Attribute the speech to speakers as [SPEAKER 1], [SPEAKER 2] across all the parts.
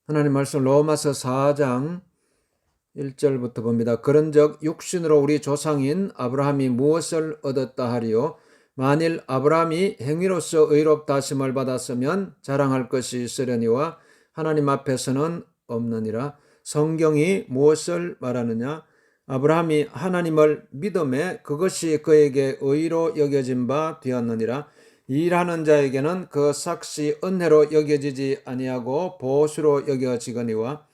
[SPEAKER 1] 하나님 말씀 로마서 4장 1절부터 봅니다. 그런즉 육신으로 우리 조상인 아브라함이 무엇을 얻었다 하리요? 만일 아브라함이 행위로서 의롭다 하심을 받았으면 자랑할 것이 있으려니와 하나님 앞에서는 없느니라. 성경이 무엇을 말하느냐? 아브라함이 하나님을 믿음에 그것이 그에게 의로 여겨진 바 되었느니라. 일하는 자에게는 그 삭시 은혜로 여겨지지 아니하고 보수로 여겨지거니와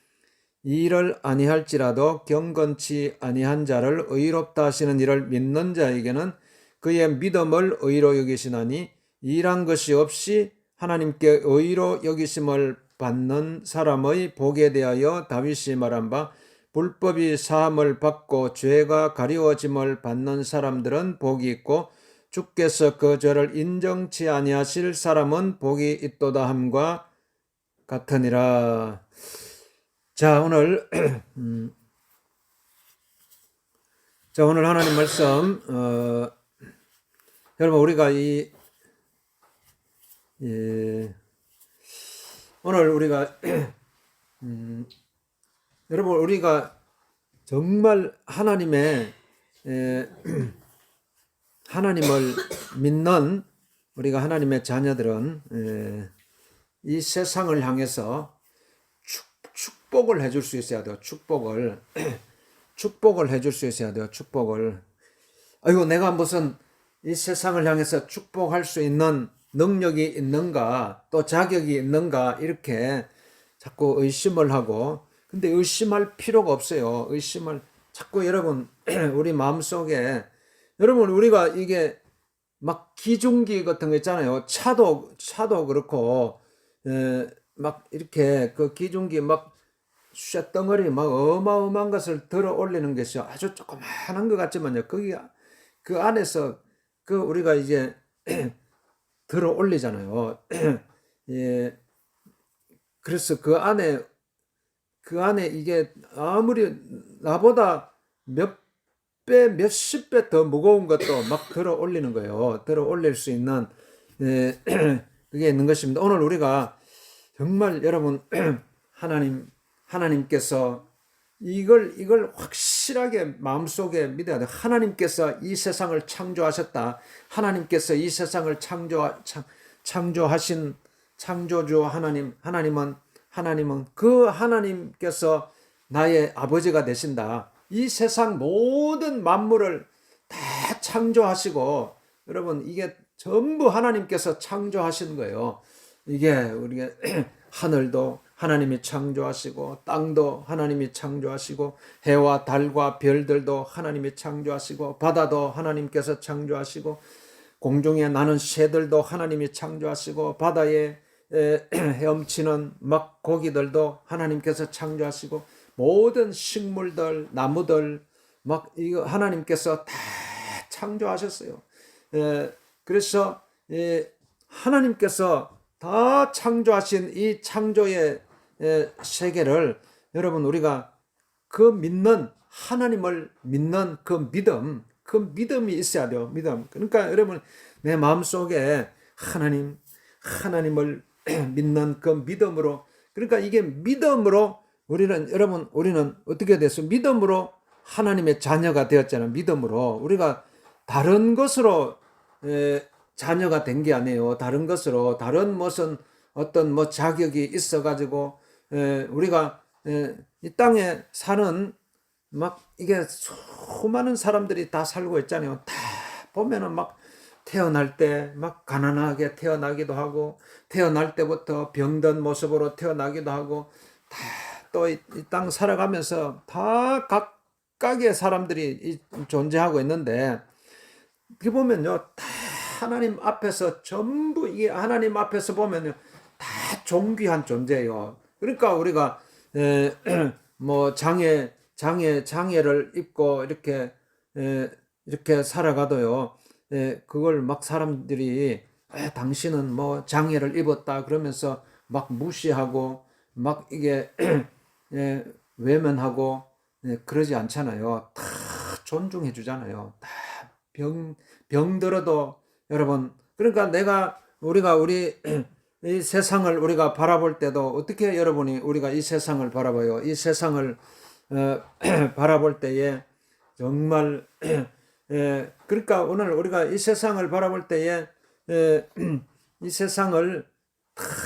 [SPEAKER 1] 일을 아니할지라도 경건치 아니한 자를 의롭다 하시는 이를 믿는 자에게는 그의 믿음을 의로 여기시나니 일한 것이 없이 하나님께 의로 여기심을 받는 사람의 복에 대하여 다윗이 말한 바 불법이 사함을 받고 죄가 가리워짐을 받는 사람들은 복이 있고 주께서 그 죄를 인정치 아니하실 사람은 복이 있도다 함과 같으니라. 자, 오늘 오늘 하나님 말씀 여러분 우리가 오늘 우리가 여러분 우리가 정말 하나님의 하나님을 믿는 우리가 하나님의 자녀들은 이 세상을 향해서 축복을 해줄 수 있어야 돼요. 축복을 해줄 수 있어야 돼요. 축복을. 아이고, 내가 무슨 이 세상을 향해서 축복할 수 있는 능력이 있는가, 또 자격이 있는가, 이렇게 자꾸 의심을 하고, 근데 의심할 필요가 없어요. 의심을 자꾸 여러분, 우리 마음속에, 여러분, 우리가 이게 막 기중기 같은 거 있잖아요. 차도 그렇고, 막 이렇게 그 기중기 막 쇳덩어리 막 어마어마한 것을 들어 올리는 것이 아주 조그마한 것 같지만요. 거기 그 안에서 그 우리가 이제 들어 올리잖아요. 예. 그래서 그 안에 이게 아무리 나보다 몇 배, 몇십 배 더 무거운 것도 막 들어 올리는 거예요. 들어 올릴 수 있는 그게 있는 것입니다. 오늘 우리가 정말 여러분 하나님께서 이걸 확실하게 마음속에 믿어야 돼요. 하나님께서 이 세상을 창조하셨다. 하나님께서 이 세상을 창조하신 창조주 하나님은 그 하나님께서 나의 아버지가 되신다. 이 세상 모든 만물을 다 창조하시고 여러분 이게 전부 하나님께서 창조하신 거예요. 이게 우리가 하늘도 하나님이 창조하시고 땅도 하나님이 창조하시고 해와 달과 별들도 하나님이 창조하시고 바다도 하나님께서 창조하시고 공중에 나는 새들도 하나님이 창조하시고 바다에 헤엄치는 막 고기들도 하나님께서 창조하시고 모든 식물들 나무들 막 이거 하나님께서 다 창조하셨어요. 그래서 하나님께서 다 창조하신 이 창조의 세계를 여러분 우리가 그 믿는 하나님을 믿는 그 믿음이 있어야 돼요. 믿음. 그러니까 여러분 내 마음속에 하나님을 믿는 그 믿음으로 그러니까 이게 믿음으로 우리는 어떻게 됐어요? 믿음으로 하나님의 자녀가 되었잖아요. 믿음으로 우리가 다른 것으로 자녀가 된 게 아니에요. 다른 것으로 다른 무슨 어떤 뭐 자격이 있어 가지고 우리가 이 땅에 사는 막 이게 수많은 사람들이 다 살고 있잖아요. 다 보면은 막 태어날 때 막 가난하게 태어나기도 하고 태어날 때부터 병든 모습으로 태어나기도 하고 다 또 이 땅 살아가면서 다 각각의 사람들이 존재하고 있는데 그 보면요 다 하나님 앞에서 전부 이게 하나님 앞에서 보면요 다 존귀한 존재예요. 그러니까 우리가 뭐 장애를 입고 이렇게 살아가도요. 그걸 막 사람들이 당신은 뭐 장애를 입었다 그러면서 막 무시하고 막 이게 외면하고 그러지 않잖아요. 다 존중해 주잖아요. 다 병들어도 여러분 그러니까 우리 이 세상을 우리가 바라볼 때도 어떻게 여러분이 우리가 이 세상을 바라봐요? 이 세상을 바라볼 때에 정말 그러니까 오늘 우리가 이 세상을 바라볼 때에 이 세상을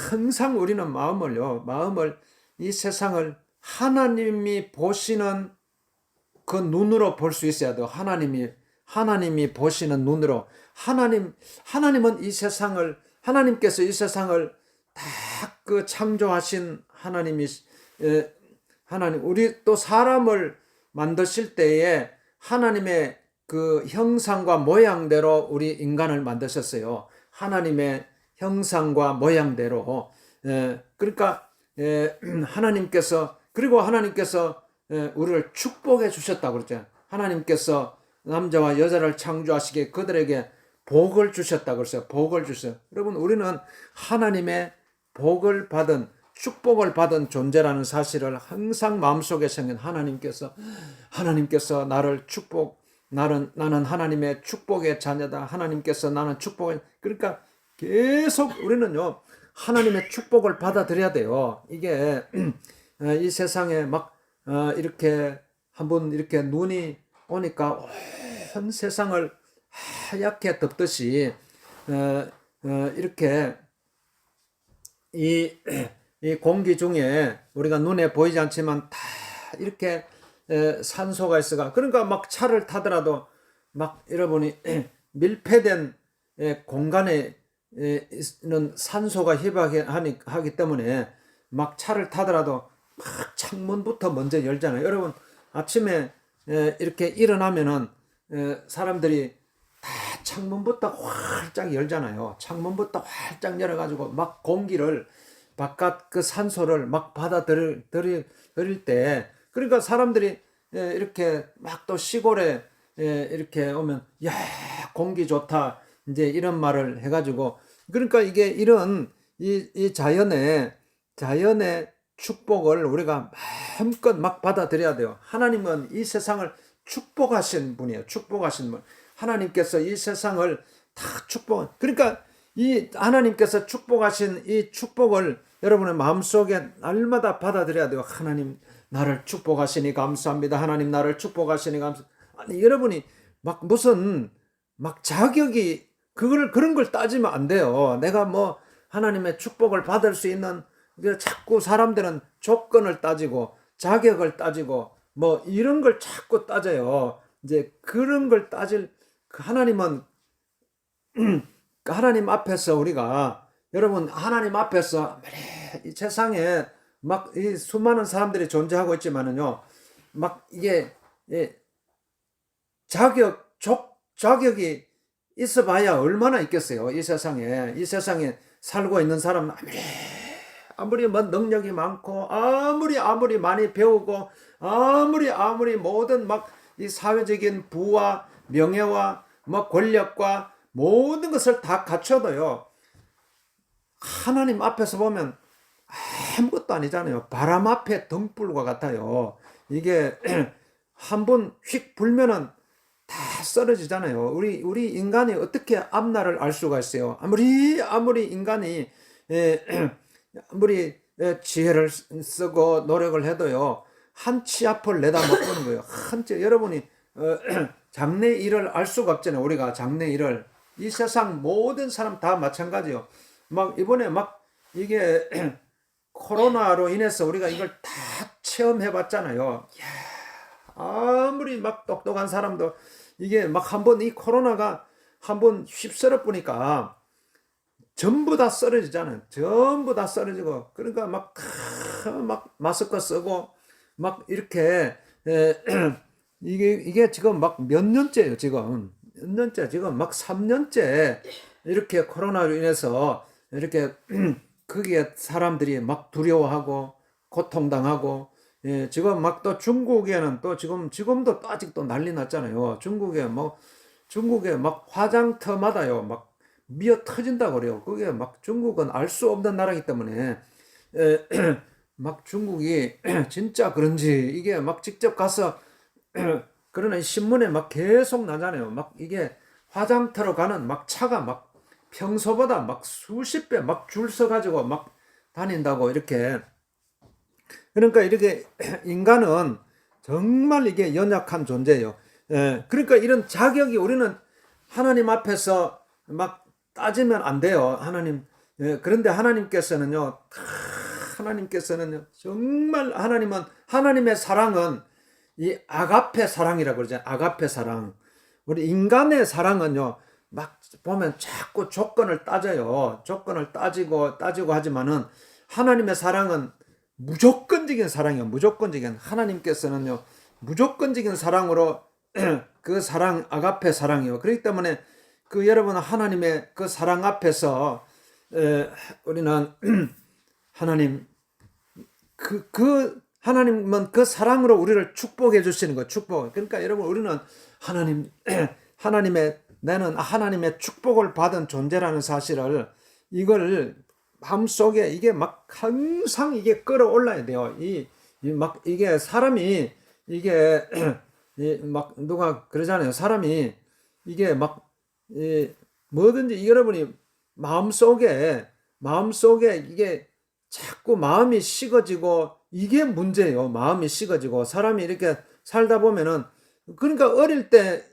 [SPEAKER 1] 항상 우리는 마음을 이 세상을 하나님이 보시는 그 눈으로 볼 수 있어야 돼요. 하나님이 보시는 눈으로 하나님은 이 세상을 하나님께서 이 세상을 다 그 창조하신 하나님 우리 또 사람을 만드실 때에 하나님의 그 형상과 모양대로 우리 인간을 만드셨어요. 하나님의 형상과 모양대로. 그러니까 하나님께서 우리를 축복해 주셨다고 그랬죠. 하나님께서 남자와 여자를 창조하시기에 그들에게 복을 주셨다고 그랬어요. 복을 주셨어요. 여러분, 우리는 하나님의 복을 받은, 축복을 받은 존재라는 사실을 항상 마음속에 생긴 하나님께서 나를 나는 하나님의 축복의 자녀다. 하나님께서 나는 그러니까 계속 우리는요, 하나님의 축복을 받아들여야 돼요. 이게 이 세상에 막 이렇게 한번 이렇게 눈이 오니까 온 세상을 하얗게 덮듯이 이렇게 이 공기 중에 우리가 눈에 보이지 않지만 다 이렇게 산소가 있어가 그러니까 막 차를 타더라도 막 여러분이 밀폐된 공간에 있는 산소가 희박하기 때문에 막 차를 타더라도 막 창문부터 먼저 열잖아요. 여러분 아침에 이렇게 일어나면은 사람들이 다 창문부터 활짝 열잖아요. 창문부터 활짝 열어가지고 막 공기를 바깥 그 산소를 막 받아들일 때 그러니까 사람들이 이렇게 막 또 시골에 이렇게 오면 야 공기 좋다 이제 이런 말을 해가지고 그러니까 이게 이런 이 자연의 축복을 우리가 마음껏 막 받아들여야 돼요. 하나님은 이 세상을 축복하신 분이에요. 축복하신 분. 하나님께서 이 세상을 다 그러니까 이 하나님께서 축복하신 이 축복을 여러분의 마음속에 날마다 받아들여야 돼요. 하나님 나를 축복하시니 감사합니다. 하나님 나를 축복하시니 감사합니다. 아니 여러분이 막 무슨 막 자격이 그런 걸 따지면 안 돼요. 내가 뭐 하나님의 축복을 받을 수 있는 자꾸 사람들은 조건을 따지고 자격을 따지고 뭐 이런 걸 자꾸 따져요. 이제 그런 걸 따질 하나님은 하나님 앞에서 우리가 여러분 하나님 앞에서 이 세상에 막 이 수많은 사람들이 존재하고 있지만은요 막 이게 자격이 있어봐야 얼마나 있겠어요. 이 세상에 살고 있는 사람은 아무리 뭐 능력이 많고 아무리 많이 배우고 아무리 모든 막 이 사회적인 부와 명예와 뭐 권력과 모든 것을 다 갖춰도요 하나님 앞에서 보면 아무것도 아니잖아요. 바람 앞에 등불과 같아요. 이게 한번 휙 불면은 다 쓰러지잖아요. 우리 인간이 어떻게 앞날을 알 수가 있어요? 아무리 인간이 아무리 지혜를 쓰고 노력을 해도요 한 치 앞을 내다 못 보는 거예요. 여러분이 장래 일을 알 수가 없잖아요. 우리가 장래 일을 이 세상 모든 사람 다 마찬가지요. 막 이번에 막 이게 코로나로 인해서 우리가 이걸 다 체험해 봤잖아요. 아무리 막 똑똑한 사람도 이게 막 한번 이 코로나가 한번 휩쓸어 보니까 전부 다 쓰러지잖아요. 전부 다 쓰러지고 그러니까 막 마스크 쓰고 막 이렇게 이게 지금 막 몇 년째예요. 지금 막 3년째 이렇게 코로나로 인해서 이렇게 거기에 사람들이 막 두려워하고 고통당하고 지금 막 또 중국에는 또 지금도 또 아직도 난리 났잖아요. 중국에 막 화장터마다요 막 미어 터진다고 그래요. 그게 막 중국은 알 수 없는 나라이기 때문에 막 중국이 진짜 그런지 이게 막 직접 가서 그러나 신문에 막 계속 나잖아요. 막 이게 화장터로 가는 막 차가 막 평소보다 막 수십 배 막 줄 서가지고 막 다닌다고 이렇게. 그러니까 이렇게 인간은 정말 이게 연약한 존재예요. 그러니까 이런 자격이 우리는 하나님 앞에서 막 따지면 안 돼요. 그런데 하나님께서는요, 정말 하나님의 사랑은 이 아가페 사랑이라고 그러잖아요. 아가페 사랑. 우리 인간의 사랑은요, 막 보면 자꾸 조건을 따져요. 조건을 따지고 하지만은 하나님의 사랑은 무조건적인 사랑이에요. 무조건적인. 하나님께서는요, 무조건적인 사랑으로 그 사랑, 아가페 사랑이요. 그렇기 때문에 여러분 하나님의 그 사랑 앞에서 우리는 하나님은 그 사랑으로 우리를 축복해 주시는 거, 축복. 그러니까 여러분 우리는 나는 하나님의 축복을 받은 존재라는 사실을 이걸 마음속에 이게 막 항상 이게 끌어올라야 돼요. 이게 사람이 이게 막 누가 그러잖아요. 사람이 이게 막 뭐든지 여러분이 마음속에 이게 자꾸 마음이 식어지고 이게 문제예요. 마음이 식어지고 사람이 이렇게 살다 보면은 그러니까 어릴 때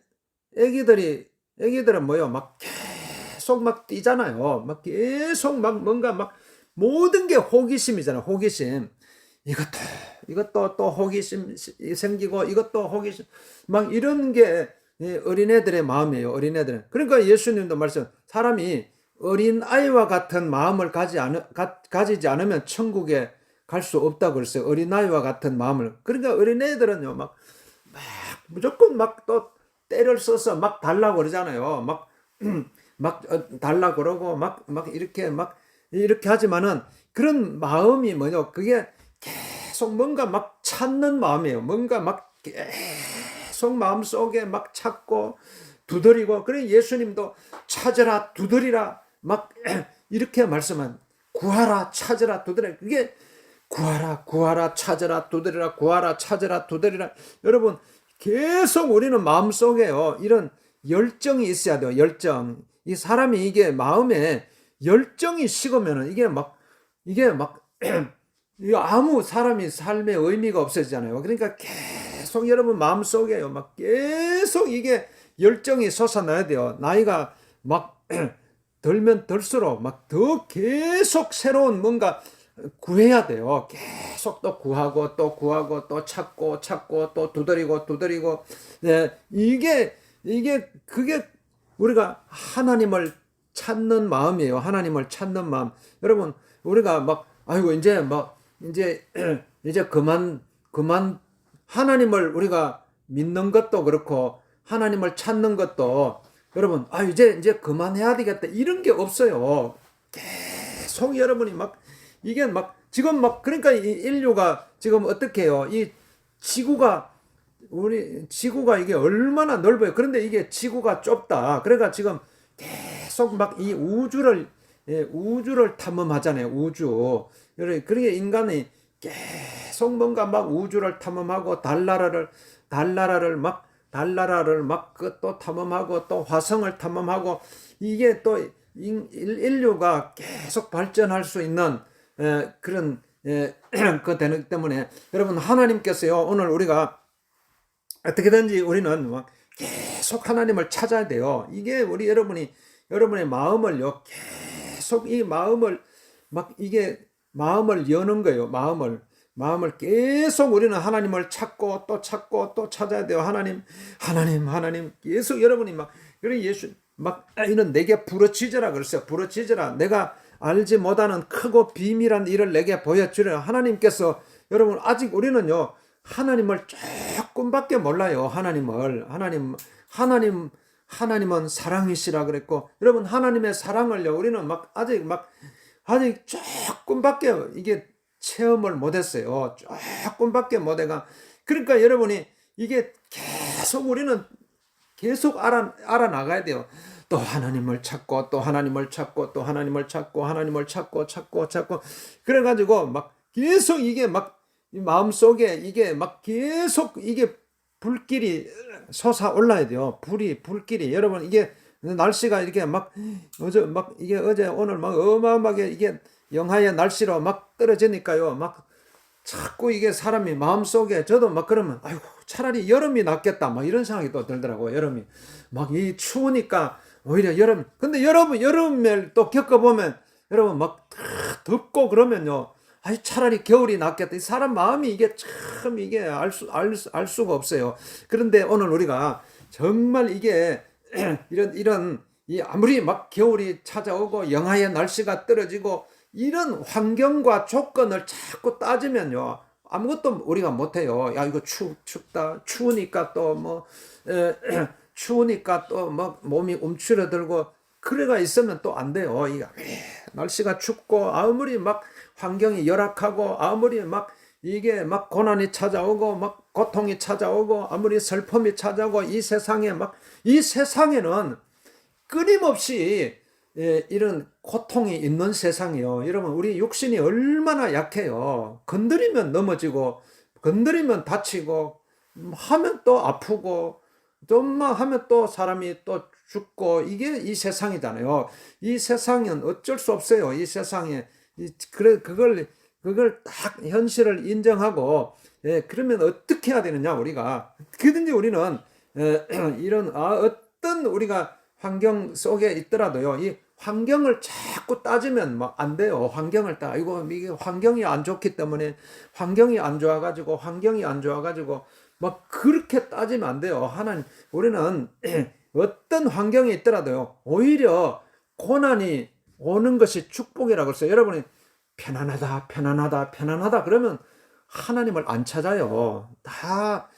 [SPEAKER 1] 애기들은 뭐요? 막 계속 막 뛰잖아요. 막 계속 막 뭔가 막 모든 게 호기심이잖아요. 호기심. 이것도 또 호기심 생기고 이것도 호기심 막 이런 게 어린애들의 마음이에요. 어린애들은. 그러니까 예수님도 사람이 어린아이와 같은 마음을 가지지 않으면 천국에 갈 수 없다고 그랬어요. 어린아이와 같은 마음을. 그러니까 어린애들은요, 막 무조건 막 또 때를 써서 막 달라고 그러잖아요. 달라고 그러고 이렇게 하지만은 그런 마음이 뭐냐? 그게 계속 뭔가 막 찾는 마음이에요. 뭔가 막 계속 마음속에 막 찾고 두드리고. 그래 예수님도 찾으라 두드리라 막 이렇게 말씀한 구하라 찾으라 두드리라. 그게 구하라 찾으라 두드리라 구하라 찾으라 두드리라. 여러분 계속 우리는 마음속에요 이런 열정이 있어야 돼요. 열정. 이 사람이 이게 마음에 열정이 식으면은 이게 막 아무 사람이 삶의 의미가 없어지잖아요. 그러니까 계속 여러분 마음속에요 막 계속 이게 열정이 솟아나야 돼요. 나이가 막 들면 들수록 막 더 계속 새로운 뭔가 구해야 돼요. 계속 또 구하고 또 찾고 또 두드리고. 네, 그게 우리가 하나님을 찾는 마음이에요. 하나님을 찾는 마음. 여러분 우리가 막 아이고 이제 그만 하나님을 우리가 믿는 것도 그렇고 하나님을 찾는 것도 여러분 이제 그만해야 되겠다 이런 게 없어요. 계속 여러분이 이게 지금 그러니까 이 인류가 지금 어떻게 해요? 이 우리 지구가 이게 얼마나 넓어요. 그런데 이게 지구가 좁다. 그러니까 지금 계속 이 우주를 탐험하잖아요. 우주. 그러니까 인간이 계속 뭔가 우주를 탐험하고 달나라를 또 탐험하고 또 화성을 탐험하고 이게 또 인류가 계속 발전할 수 있는 그런 그 되는 때문에 여러분 하나님께서요 오늘 우리가 어떻게든지 우리는 계속 하나님을 찾아야 돼요. 이게 여러분의 마음을요 계속 이 마음을 마음을 여는 거예요. 마음을 계속 우리는 하나님을 찾고 또 찾아야 돼요. 하나님 계속 여러분이 그래 예수 이는 내게 부르짖으라 그랬어요. 부르짖으라. 내가 알지 못하는 크고 비밀한 일을 내게 보여주려. 하나님께서 여러분 아직 우리는요 하나님을 조금밖에 몰라요. 하나님은 사랑이시라 그랬고 여러분 하나님의 사랑을요 우리는 아직 조금밖에 이게 체험을 못했어요. 조금밖에 못해가. 그러니까 여러분이 이게 계속 우리는 계속 알아나가야 돼요. 또 하나님을 찾고 그래가지고 계속 이게 마음속에 이게 계속 이게 불길이 솟아올라야 돼요. 불길이 여러분 이게 날씨가 이렇게 막 어제 오늘 막 어마어마하게 이게 영하의 날씨로 막 떨어지니까요. 막 자꾸 이게 사람이 마음속에 저도 막 그러면 아이고 차라리 여름이 낫겠다 막 이런 생각이 또 들더라고요. 여름이 막 이 추우니까 오히려 여름. 근데 여러분 여름을 또 겪어보면 여러분 막 덥고 그러면요. 아이 차라리 겨울이 낫겠다. 이 사람 마음이 이게 참 이게 알 수가 없어요. 그런데 오늘 우리가 정말 이게 이런 이 아무리 막 겨울이 찾아오고 영하의 날씨가 떨어지고 이런 환경과 조건을 자꾸 따지면요. 아무것도 우리가 못해요. 야, 이거 춥다. 추우니까 또 뭐, 추우니까 또 막 몸이 움츠러들고, 그래가 있으면 또 안 돼요. 이게 날씨가 춥고, 아무리 막 환경이 열악하고, 아무리 막 이게 막 고난이 찾아오고, 막 고통이 찾아오고, 아무리 슬픔이 찾아오고, 이 세상에는 끊임없이 이런 고통이 있는 세상이요. 여러분, 우리 육신이 얼마나 약해요. 건드리면 넘어지고, 건드리면 다치고, 하면 또 아프고, 좀만 하면 또 사람이 또 죽고, 이게 이 세상이잖아요. 이 세상은 어쩔 수 없어요. 이 세상에. 그래, 그걸 딱 현실을 인정하고, 그러면 어떻게 해야 되느냐, 우리가. 그든지 우리는, 어떤 우리가 환경 속에 있더라도요, 이 환경을 자꾸 따지면 뭐 안 돼요. 환경을 이거 이게 환경이 안 좋기 때문에 환경이 안 좋아가지고 막 그렇게 따지면 안 돼요. 우리는 어떤 환경이 있더라도요, 오히려 고난이 오는 것이 축복이라고 했어요. 여러분이 편안하다 그러면 하나님을 안 찾아요. 다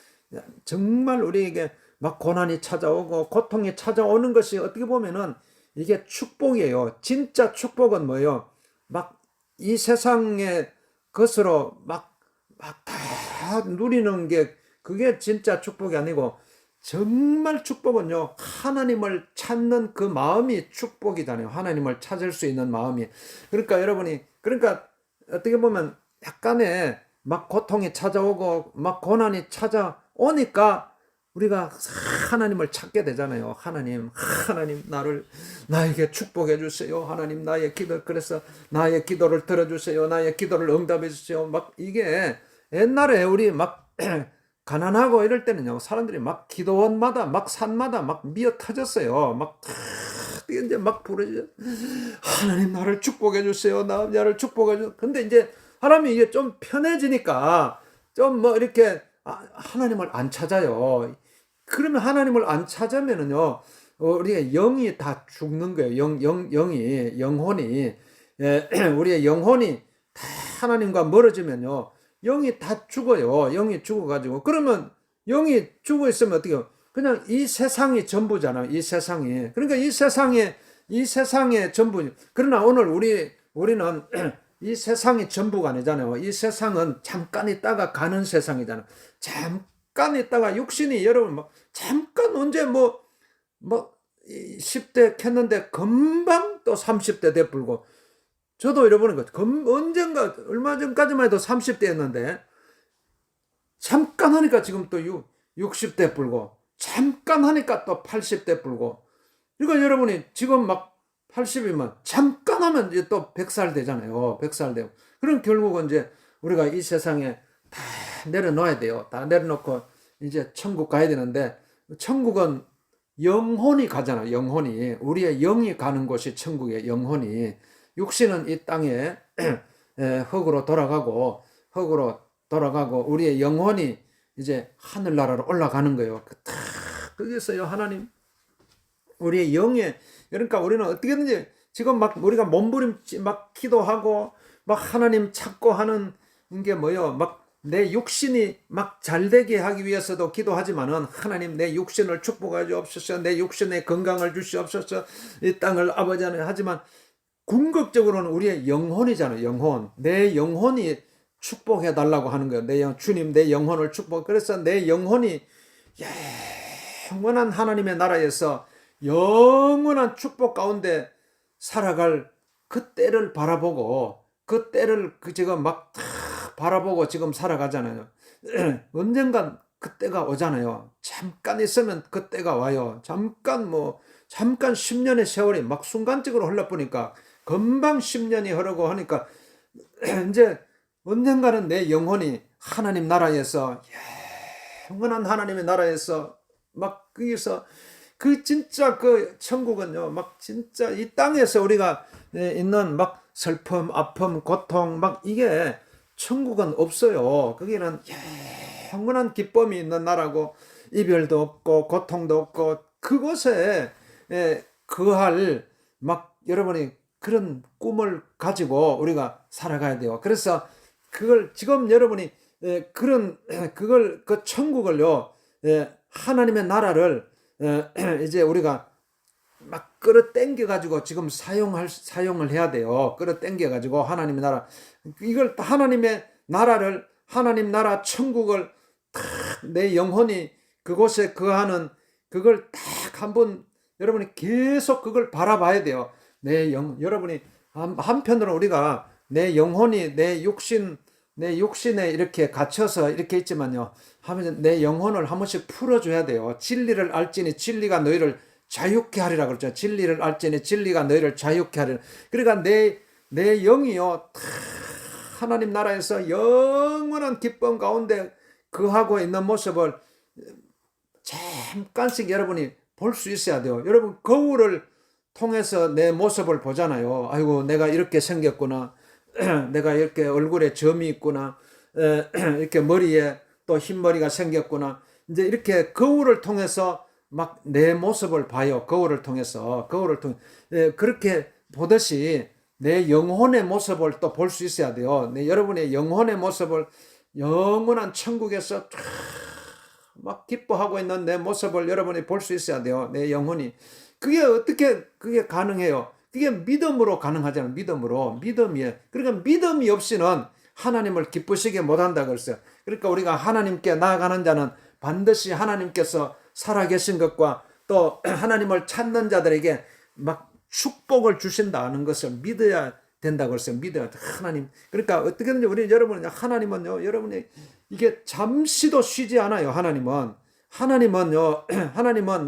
[SPEAKER 1] 정말 우리에게 막 고난이 찾아오고 고통이 찾아오는 것이 어떻게 보면은 이게 축복이에요. 진짜 축복은 뭐예요? 막 이 세상의 것으로 막 다 누리는 게 그게 진짜 축복이 아니고 정말 축복은요. 하나님을 찾는 그 마음이 축복이잖아요. 하나님을 찾을 수 있는 마음이. 그러니까 여러분이 어떻게 보면 약간의 막 고통이 찾아오고 막 고난이 찾아오니까 우리가 하나님을 찾게 되잖아요. 하나님 나에게 축복해 주세요. 하나님 그래서 나의 기도를 들어주세요. 나의 기도를 응답해 주세요. 막 이게 옛날에 우리 막 가난하고 이럴 때는요, 사람들이 막 기도원마다 막 산마다 막 미어 터졌어요. 막 이제 막 부르죠. 하나님 나를 축복해 주세요. 나를 축복해 주세요. 근데 이제 사람이 이게 좀 편해지니까 좀 뭐 이렇게 하나님을 안 찾아요. 그러면 하나님을 안 찾으면은요, 우리가 영이 다 죽는 거예요. 영혼이, 우리의 영혼이 다 하나님과 멀어지면요, 영이 다 죽어요. 영이 죽어가지고. 그러면 영이 죽어 있으면 어떻게 해요? 그냥 이 세상이 전부잖아요. 이 세상이. 그러니까 이 세상의 전부. 그러나 오늘 우리는 이 세상이 전부가 아니잖아요. 이 세상은 잠깐 있다가 가는 세상이잖아요. 잠깐 있다가 육신이 여러분 뭐 잠깐 언제 뭐 10대 켰는데 금방 또 30대 돼불고, 저도 잃어버린 것 언젠가 얼마 전까지만 해도 30대였는데 잠깐 하니까 지금 또 60대 불고, 잠깐 하니까 또 80대 불고. 그러니까 여러분이 지금 막 80이면 잠깐 하면 이제 또 100살 되잖아요. 100살 되고. 그럼 결국은 이제 우리가 이 세상에 다 내려놓아야 돼요. 다 내려놓고 이제 천국 가야 되는데, 천국은 영혼이 가잖아요. 영혼이. 우리의 영이 가는 곳이 천국의 영혼이. 육신은 이 땅에 흙으로 돌아가고 우리의 영혼이 이제 하늘나라로 올라가는 거예요. 거기서요, 하나님 우리의 영에, 그러니까 우리는 어떻게든지 지금 막 우리가 몸부림치 막 기도하고 막 하나님 찾고 하는 게 뭐요? 막 내 육신이 막 잘되게 하기 위해서도 기도하지만은, 하나님 내 육신을 축복해 주옵소서, 내 육신에 건강을 주시옵소서, 이 땅을 아버지 하나님. 하지만 궁극적으로는 우리의 영혼이잖아요. 영혼. 내 영혼이 축복해 달라고 하는 거예요. 주님 내 영혼을 축복. 그래서 내 영혼이 영원한 하나님의 나라에서 영원한 축복 가운데 살아갈 그 때를 바라보고, 그 때를 지금 막 바라보고 지금 살아가잖아요. 언젠간 그때가 오잖아요. 잠깐 있으면 그때가 와요. 잠깐 뭐 잠깐 10년의 세월이 막 순간적으로 흘러보니까 금방 10년이 흐르고 하니까 이제 언젠가는 내 영혼이 하나님 나라에서, 영원한 하나님의 나라에서 막 거기서 그 진짜 그 천국은요, 막 진짜 이 땅에서 우리가 있는 막 슬픔, 아픔, 고통, 막 이게 천국은 없어요. 거기는 영원한 기쁨이 있는 나라고, 이별도 없고 고통도 없고, 그곳에 거할 막 여러분이 그런 꿈을 가지고 우리가 살아가야 돼요. 그래서 그걸 지금 여러분이 그런 그걸 그 천국을요, 하나님의 나라를 이제 우리가 막 끌어당겨 가지고 지금 사용을 해야 돼요. 끌어당겨 가지고 하나님의 나라, 이걸 하나님의 나라를, 하나님 나라 천국을 딱 내 영혼이 그곳에 거하는 그걸 딱 한번 여러분이 계속 그걸 바라봐야 돼요. 여러분이 한편으로 우리가 내 영혼이 내 육신에 이렇게 갇혀서 이렇게 있지만요, 하면 내 영혼을 한 번씩 풀어줘야 돼요. 진리를 알지니 진리가 너희를 자유케 하리라 그랬죠. 진리를 알지니 진리가 너희를 자유케 하리라. 그러니까 내 영이요, 하나님 나라에서 영원한 기쁨 가운데 거하고 있는 모습을 잠깐씩 여러분이 볼 수 있어야 돼요. 여러분, 거울을 통해서 내 모습을 보잖아요. 아이고, 내가 이렇게 생겼구나. 내가 이렇게 얼굴에 점이 있구나. 이렇게 머리에 또 흰머리가 생겼구나. 이제 이렇게 거울을 통해서 막 내 모습을 봐요. 거울을 통해서. 그렇게 보듯이 내 영혼의 모습을 또 볼 수 있어야 돼요. 여러분의 영혼의 모습을 영원한 천국에서 막 기뻐하고 있는 내 모습을 여러분이 볼 수 있어야 돼요. 내 영혼이. 그게 어떻게 그게 가능해요? 그게 믿음으로 가능하잖아요. 믿음이에요. 그러니까 믿음이 없이는 하나님을 기쁘시게 못한다 그랬어요. 그러니까 우리가 하나님께 나아가는 자는 반드시 하나님께서 살아계신 것과 또 하나님을 찾는 자들에게 막 축복을 주신다는 것을 믿어야 된다고 그랬어요. 믿어야 돼. 하나님. 그러니까 어떻게든지 하나님은요, 여러분이 이게 잠시도 쉬지 않아요. 하나님은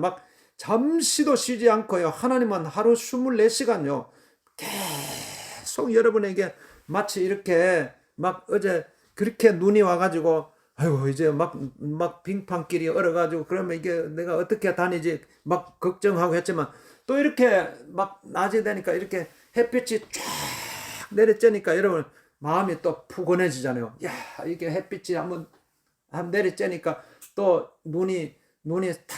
[SPEAKER 1] 막 잠시도 쉬지 않고요. 하나님은 하루 24시간요. 계속 여러분에게 마치 이렇게 막 어제 그렇게 눈이 와가지고, 아이고, 이제 막 빙판길이 얼어가지고, 그러면 이게 내가 어떻게 다니지 막 걱정하고 했지만, 또 이렇게 막 낮이 되니까 이렇게 햇빛이 쫙 내리쬐니까 여러분 마음이 또 푸근해지잖아요. 야, 이게 햇빛이 한번 내리쬐니까 또 눈이 다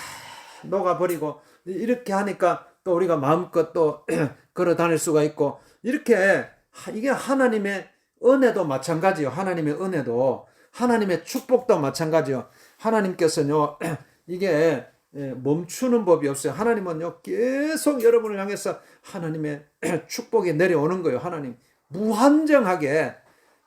[SPEAKER 1] 녹아버리고, 이렇게 하니까 또 우리가 마음껏 또 걸어 다닐 수가 있고, 이렇게 이게 하나님의 은혜도 마찬가지요. 하나님의 은혜도, 하나님의 축복도 마찬가지요. 하나님께서는요, 이게 멈추는 법이 없어요. 하나님은요, 계속 여러분을 향해서 하나님의 축복이 내려오는 거예요. 하나님 무한정하게,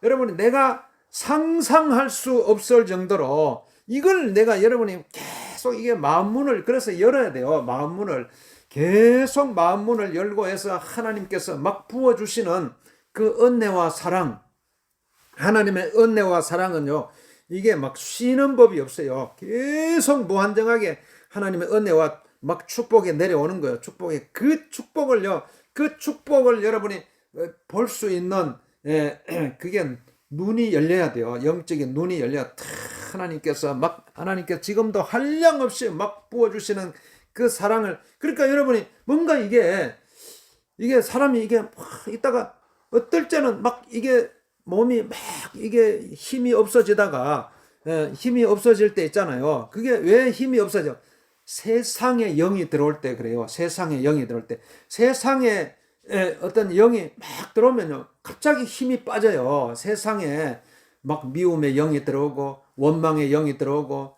[SPEAKER 1] 여러분이 내가 상상할 수 없을 정도로 이걸 내가 여러분이 계속 이게 마음문을 그래서 열어야 돼요. 마음문을 계속 마음문을 열고 해서 하나님께서 막 부어주시는 그 은혜와 사랑, 하나님의 은혜와 사랑은요, 이게 막 쉬는 법이 없어요. 계속 무한정하게 하나님의 은혜와 막 축복이 내려오는 거예요. 그 축복을 여러분이 볼 수 있는, 그게 눈이 열려야 돼요. 영적인 눈이 열려야 하나님께서 지금도 한량없이 막 부어주시는 그 사랑을, 그러니까 여러분이 뭔가 이게 사람이 이게 막 있다가 어떨 때는 막 이게 몸이 막 이게 힘이 없어지다가 힘이 없어질 때 있잖아요. 그게 왜 힘이 없어져? 세상의 영이 들어올 때 그래요. 세상의 영이 들어올 때, 세상에 어떤 영이 막 들어오면요, 갑자기 힘이 빠져요. 세상에 막 미움의 영이 들어오고, 원망의 영이 들어오고,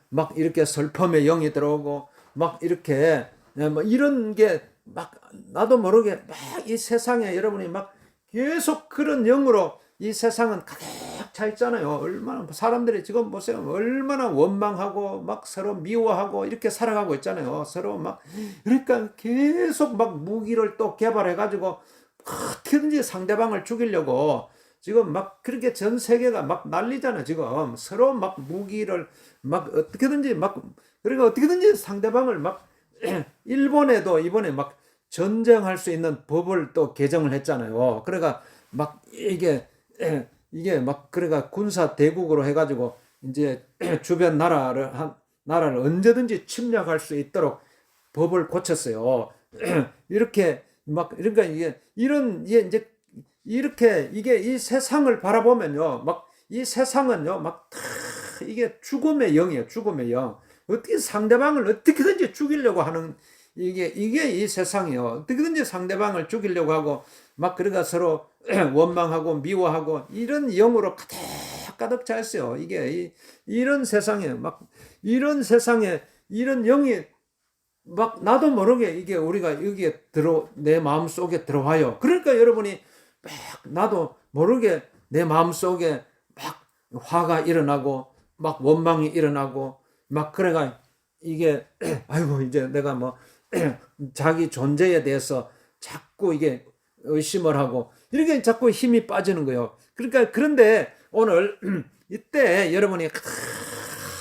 [SPEAKER 1] 막 이렇게 슬픔의 영이 들어오고, 막 이렇게 뭐 이런 게 막 나도 모르게 막 이 세상에 여러분이 막 계속 그런 영으로 이 세상은 가득 차 있잖아요. 얼마나 사람들이 지금 보세요. 얼마나 원망하고 막 서로 미워하고 이렇게 살아가고 있잖아요. 서로 막, 그러니까 계속 막 무기를 또 개발해 가지고 어떻게든지 상대방을 죽이려고 지금 막 그렇게 전 세계가 막 난리잖아요. 지금 서로 막 무기를 막 어떻게든지 막, 그러니까 어떻게든지 상대방을 막 일본에도 이번에 막 전쟁할 수 있는 법을 또 개정을 했잖아요. 그러니까 막 이게 막 그러니까 군사 대국으로 해가지고 이제 주변 나라를 언제든지 침략할 수 있도록 법을 고쳤어요. 이렇게 막 그러니까 이게 이제 이렇게 이게 이 세상을 바라보면요, 막 이 세상은요, 막 다 이게 죽음의 영이에요, 죽음의 영. 어떻게 상대방을 어떻게든지 죽이려고 하는 이게 이 세상이요. 어떻게든지 상대방을 죽이려고 하고 막 그러가 서로 원망하고 미워하고 이런 영으로 가득 차 있어요. 이게 이런 세상에 막 이런 세상에 이런 영이 막 나도 모르게 이게 우리가 여기에 내 마음 속에 들어와요. 그러니까 여러분이 막 나도 모르게 내 마음 속에 막 화가 일어나고 막 원망이 일어나고 막 그래가 이게 아이고 이제 내가 뭐 자기 존재에 대해서 자꾸 이게 의심을 하고 이렇게 자꾸 힘이 빠지는 거예요. 그러니까 그런데 오늘 이때 여러분이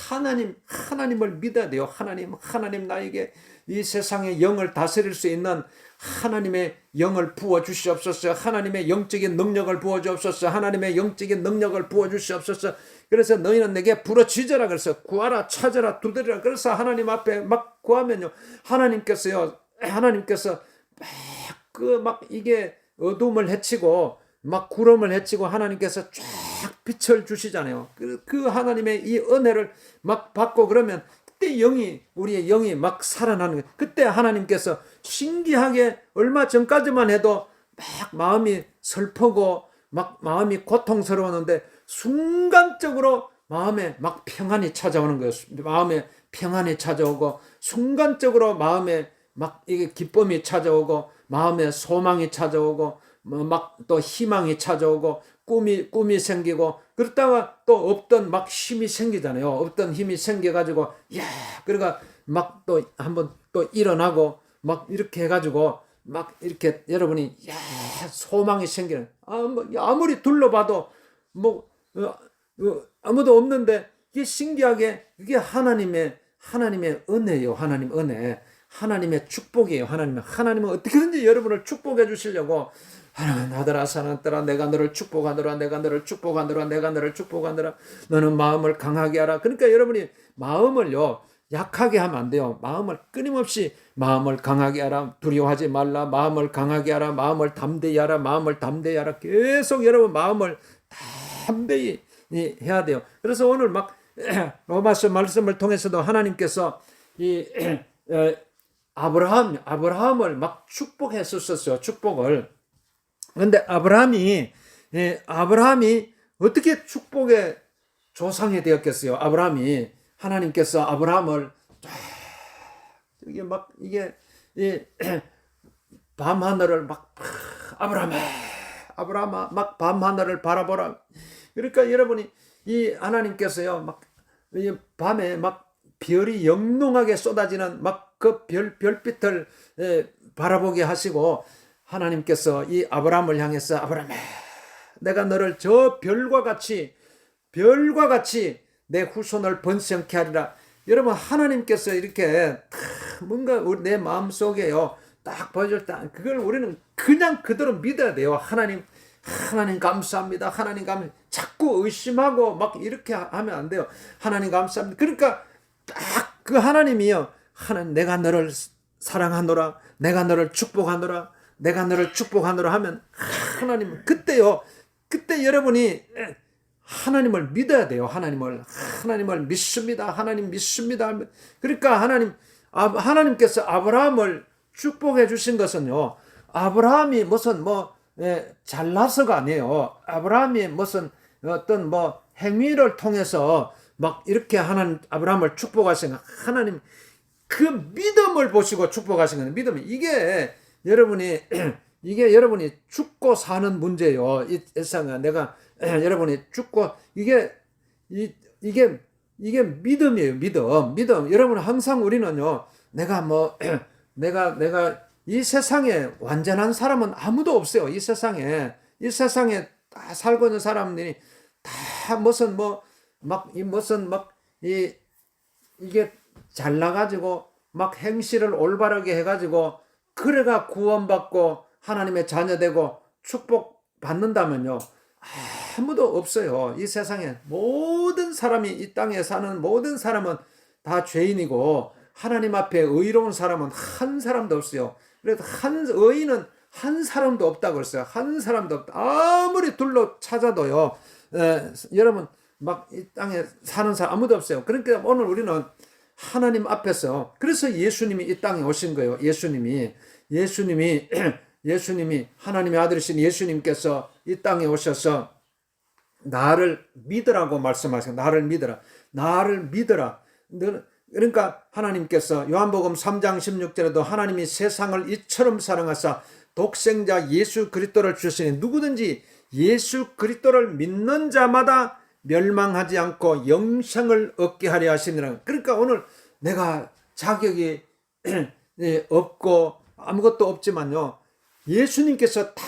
[SPEAKER 1] 하나님을 믿어야 돼요. 하나님 나에게 이 세상의 영을 다스릴 수 있는 하나님의 영을 부어 주시옵소서. 하나님의 영적인 능력을 부어 주옵소서. 하나님의 영적인 능력을 부어 주시옵소서. 그래서 너희는 내게 부르짖으라 그래서 구하라 찾으라 두드리라 그래서 하나님 앞에 막 구하면요, 하나님께서 막 이게 어둠을 헤치고 막 구름을 헤치고 하나님께서 쫙 빛을 주시잖아요. 그 하나님의 이 은혜를 막 받고 그러면 그때 우리의 영이 막 살아나는 거예요. 그때 하나님께서 신기하게 얼마 전까지만 해도 막 마음이 슬프고 막 마음이 고통스러웠는데 순간적으로 마음에 막 평안이 찾아오는 거예요. 마음에 평안이 찾아오고 순간적으로 마음에 막 이게 기쁨이 찾아오고 마음에 소망이 찾아오고 막 또 희망이 찾아오고 꿈이 생기고 그러다가 또 없던 막 힘이 생기잖아요. 없던 힘이 생겨가지고 야 그러니까 막 또 한번 또 일어나고 막 이렇게 해가지고 막 이렇게 여러분이 야 소망이 생기는 아무리 둘러봐도 뭐 아무도 없는데 이게 신기하게 이게 하나님의 은혜예요. 하나님 은혜. 하나님의 축복이에요. 하나님은 어떻게든지 여러분을 축복해 주시려고 하나님 아들아 사랑하더라 내가 너를 축복하노라 내가 너를 축복하노라 내가 너를 축복하노라 너는 마음을 강하게 하라. 그러니까 여러분이 마음을요 약하게 하면 안 돼요. 마음을 끊임없이 마음을 강하게 하라 두려워하지 말라 마음을 강하게 하라 마음을 담대히 하라 마음을 담대히 하라 계속 여러분 마음을 담대히 해야 돼요. 그래서 오늘 막 로마서 말씀을 통해서도 하나님께서 이 아브라함을 막 축복했었어요. 축복을. 그런데 아브라함이 어떻게 축복의 조상이 되었겠어요? 아브라함이 하나님께서 아브라함을 이게 막 이게 밤하늘을 막 아브라함아 막 밤하늘을 바라보라. 그러니까 여러분이 이 하나님께서요 막 이 밤에 막 별이 영롱하게 쏟아지는 막 그 별빛을 바라보게 하시고 하나님께서 이 아브라함을 향해서 아브라함아 내가 너를 저 별과 같이 내 후손을 번성케 하리라. 여러분 하나님께서 이렇게 뭔가 내 마음속에요 딱 보여줄 때 그걸 우리는 그냥 그대로 믿어야 돼요. 하나님 감사합니다. 하나님 자꾸 의심하고 막 이렇게 하면 안 돼요. 하나님 감사합니다. 그러니까 딱 그 하나님이요. 내가 너를 사랑하노라. 내가 너를 축복하노라. 내가 너를 축복하노라 하면 하나님 그때 여러분이 하나님을 믿어야 돼요. 하나님을 믿습니다. 하나님 믿습니다. 그러니까 하나님께서 아브라함을 축복해 주신 것은요. 아브라함이 무슨 잘나서가 아니에요. 아브라함이 무슨 어떤 행위를 통해서 막 이렇게 아브라함을 축복하신 거 하나님 그 믿음을 보시고 축복하신 거예요. 믿음 이게 여러분이 죽고 사는 문제예요. 이 세상에 여러분이 죽고 이게 믿음이에요. 믿음. 여러분 항상 우리는요. 내가 이 세상에 완전한 사람은 아무도 없어요. 이 세상에 다 살고 있는 사람들이 다 이게 잘나가지고 막 행실을 올바르게 해가지고 그래가 구원받고 하나님의 자녀되고 축복받는다면요, 아무도 없어요. 이 세상에 모든 사람이, 이 땅에 사는 모든 사람은 다 죄인이고 하나님 앞에 의로운 사람은 한 사람도 없어요. 그래서 의인은 한 사람도 없다고 그랬어요. 한 사람도 없다. 아무리 둘러 찾아도요, 여러분 막 이 땅에 사는 사람 아무도 없어요. 그러니까 오늘 우리는 하나님 앞에서, 그래서 예수님이 이 땅에 오신 거예요. 예수님이 하나님의 아들이신 예수님께서 이 땅에 오셔서 나를 믿으라고 말씀하세요. 나를 믿어라. 그러니까 하나님께서 요한복음 3장 16절에도 하나님이 세상을 이처럼 사랑하사 독생자 예수 그리스도를 주시니 누구든지 예수 그리스도를 믿는 자마다 멸망하지 않고 영생을 얻게 하려 하시니라. 그러니까 오늘 내가 자격이 없고 아무것도 없지만요, 예수님께서 다